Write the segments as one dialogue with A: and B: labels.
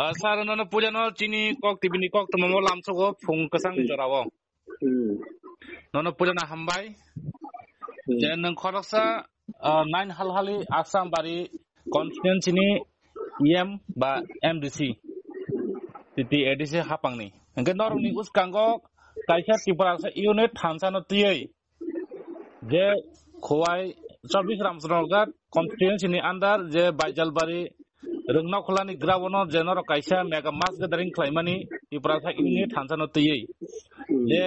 A: Sar no pujano chini kok tibini kok tomo lamso go phung kasang ni jorawo. No pujana hambai. Je nang khoroksa 9 halhali Assam bari constituency ni EM ba MDC. Titi ADC hapangni. Engke norong ni uskango kaisa tipara unit thansano tiyei. Je khowai 24 ramsrogat constituency ni andar je Baijalbari rungna khulani grawono jenoro kaisa mega mas gathering claimani iprasa ini thansano tiyei je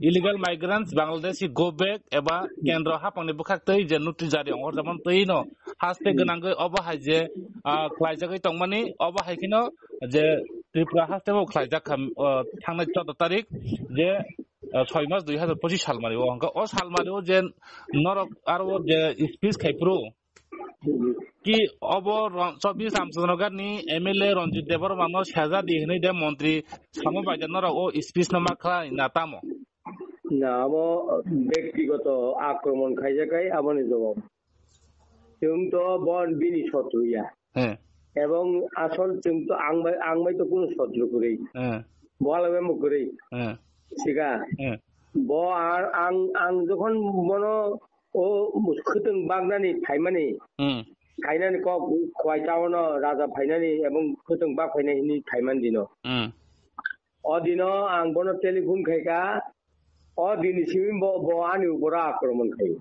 A: illegal migrants Bangladesh go back eba kendro hapangni bukhaktei je nuti jari ongor jamon teino haste ganangoi oba haije khlaijagai tongmani oba haikino je tripura haste bo khlaijak thangnai 14 tarik je 6 মাস 2025 সাল মারি ও সাল মারি যে নরক আর ও যে speech খাইপ্রু কি of 24 রামচন্দ্রগার নি MLA রঞ্জিত দেবর মানো সাজা দিহনে দে মন্ত্রী সামো বাইজান নরক ও স্পিচ নামা খাই নাতামো
B: না আবো ব্যক্তিগত আক্রমণ খাইজাকাই আবনি জবাব जों তো বন বিনি শত্রুয়া এবং আসল जों তো আংবাই তো কোন শত্রু করেই বলাবে মুখ করেই সিগা ব আর আং যখন মনো ও খতং বাগনানি থাইমানি থাইনানি ক খয় চাওনো রাজা ফাইনানি এবং খতং বাগ ফাইনানি থাইমান দিনো অদিনো আং বনো টেলিফোন খাইকা অদিনি সিমিন ব আনি উপরা আক্রমণ খাই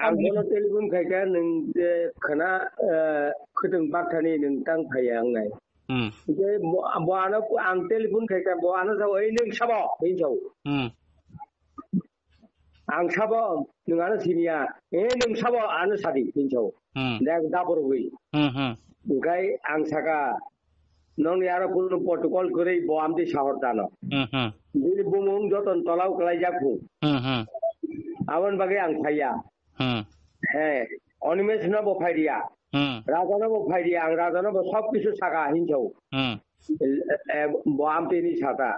B: আং বনো টেলিফোন খাইকা নং যে খানা খতং বাগ থানি নং তাং ফাইয়া आंनाय যে বয়ানো আং টেলিফোন খাইকা বয়ানো যাও এই নং সাবো এই যাও आं साबो नोंआनो सिनिया नों साबो आनो सादि हिनजाव दा दाबरबै ओंखाय आं सागा नंनि आरो कुनु प्रटोकल करै बआमदि साहर दानो दिनि बुमुं जतन तलाव क्लाय जाखु आवन बागे आं फाइया हे अनिमेश न बो फाइरिया राजानो बो फाइरिया आं राजानो बो सब किछु सागा हिनजाव बआमदिनि सागा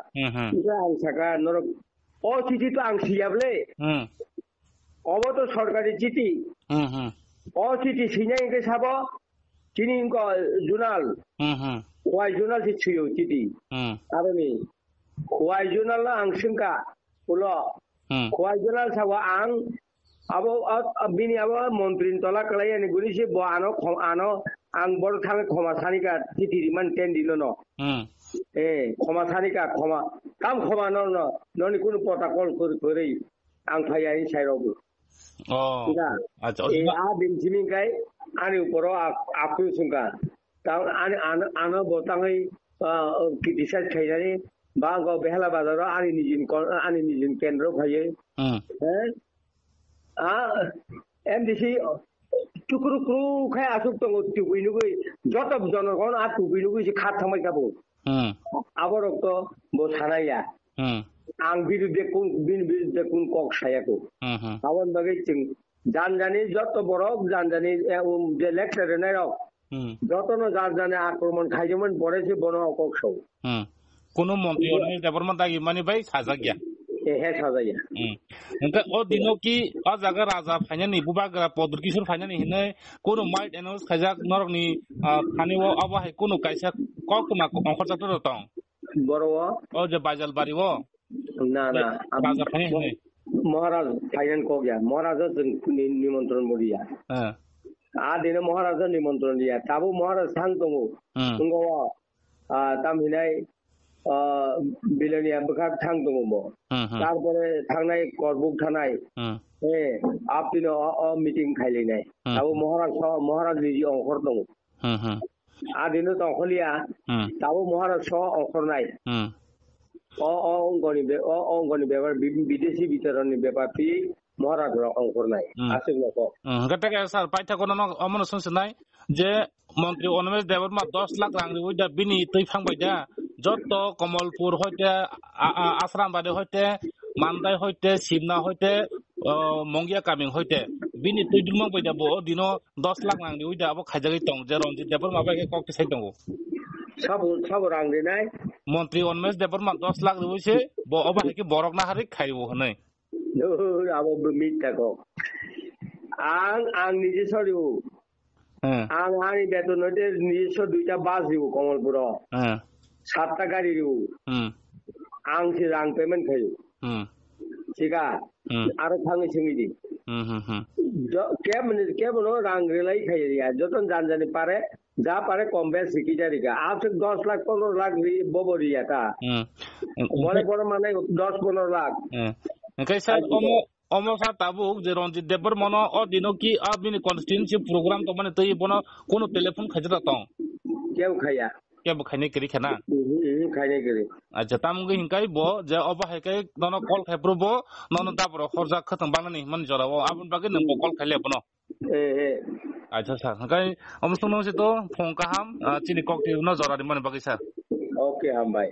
B: आं सागा नरक ও চিঠি তো আং সিয়াবলে অব তো সরকারি চিঠি ও চিঠি সিনাইকে সাব চিনি জুনাল ওয়াই জুনাল সিছিও চিঠি আরনি ওয়াই জুনাল আং সিংকা উলো ওয়াই জুনাল সাব আং আবো বিনি আবো মন্ত্রী তলা কলাইনি গুনিসি ব আনো আং বড় থামে ক্ষমা সানিকা চিঠি মান টেন দিল ন ক্ষমা সানিকা ক্ষমা কাম ক্ষমা ননি কোনো প্রটোকল করে আং ফাইয়ানি সাইরাবো আ দিন সিমিংকাই আনি উপর আক্রু সুঙ্কা তাও আনো বতাঙै ক্রিটিসাইজ খাইনানি বা গাव বেহালা বাজারাव আনি নিজিন কেন্দ্র ফাইয়ে এমডিসি টুকুরুকুরু খাই আসুক দङ টুকুইनुগै যত জনগণ আর টুকুইনুগै খাত থামাই যাবো আবরক্ত বো সানাইয়া आं बिरुद्धे कुन কক সায়াকো আবন বাগে जों জানজানি যত বড় জানজানি যে লেকচার নাইরক যতন জানজানি আক্রমণ খাইজমন পড়েছে বন কক সব
A: কোন মন্ত্রী অনিল দেববর্মা দাগি মানে ভাই সাজা গিয়া
B: হে সাজা গিয়া
A: এনকা ও দিনো কি আ জায়গা রাজা ফাইনানি বুবাগরা পদর কিশোর ফাইনানি হিনে কোন মাইট এনাউন্স খাইজাক নরকনি খানিও আবাহাই কোন কাইসা ককমা অংখরজাত রতং
B: বড়
A: ও যে বাজালবাড়ি ও
B: না না
A: রাজা ফাইনানি
B: মহারাজ ফাইনান কো গিয়া মহারাজ নিমন্ত্রণ বড়িয়া আ দিনে মহারাজ নিমন্ত্রণ দিয়া তাবু মহারাজ থাং দङ দङ তাম হিনাই বিলনিয়া বখাক থাং দङ তারপরে থাংনাই করবুক থানাই আপদিন মিটিং খাইলিনাই তাবু মহারাজ নিজি অংখর দङ আদিনো তখলিয়া তাবু মহারাজ অংখর নাই অঙ্গনি ব্যাপার বিদেশি বিতরণের ব্যাপার মহারাজ অঙ্কর নাই আছে
A: স্যার পাইথা কোন অমন শুনছে যে মন্ত্রী অনিমেষ দেববর্মা 10 লাখ রাং ওইটা বিনি তুই ফাংবাই দা যত কমলপুর হইতে আশ্রামবাড়ি হইতে মান্দাই হইতে শিবনা হইতে মঙ্গিয়া কামিং হইতে বিনি তুই দুমং বইদা বো দিনো 10 লাখ রাং ওইটা আবো খাইজাগি তং যে রঞ্জিত দেববর্মা বাকে ককতে সাই দङ
B: সব রাং নাই
A: মন্ত্রী অনিমেষ দেববর্মা 10 লাখ রইছে অবাকে বরক না হারি খাইবো হनै
B: আবো মিথ্যা কক আং নিজে সরিও आं आंनि बेतन हते নিজস্ব 2টা বাস দিব কমলপুর 7টা গাড়ি দিব आंसो रां पेमेंट खायो ठीक आरो थाङै सोङिदि केबनो रां रेलाई खायो या जतन जानजानि पारे जा पारे कम बेस सिकी जारिका आप 10 लाख 15 लाख बबरिया ता बड़े बड़े माने 10-15 लाख
A: कैसा অমসা তাবুক যে রঞ্জিত দেবর মনো অ দিনো কি আবিনি কনস্টিটিউন্সি প্রোগ্রাম তো মানে তৈ বনো কোন টেলিফোন খাইজরা তং
B: কেউ খাইয়া
A: কেব খাইনে করি খানা
B: খাইনে করি
A: আচ্ছা তামগে হিংকাই ব যে অবা হাইকাই নন কল খাইপ্রবো নন তাপর হরজা খতং বানানি মান জরা ও আবুন বাগে নং কল খাইলে বনো আচ্ছা স্যার হিংকাই অমসং নসে তো ফং কাহাম চিনি ককটি ন জরা দি মানে বাগে স্যার
B: ওকে হাম ভাই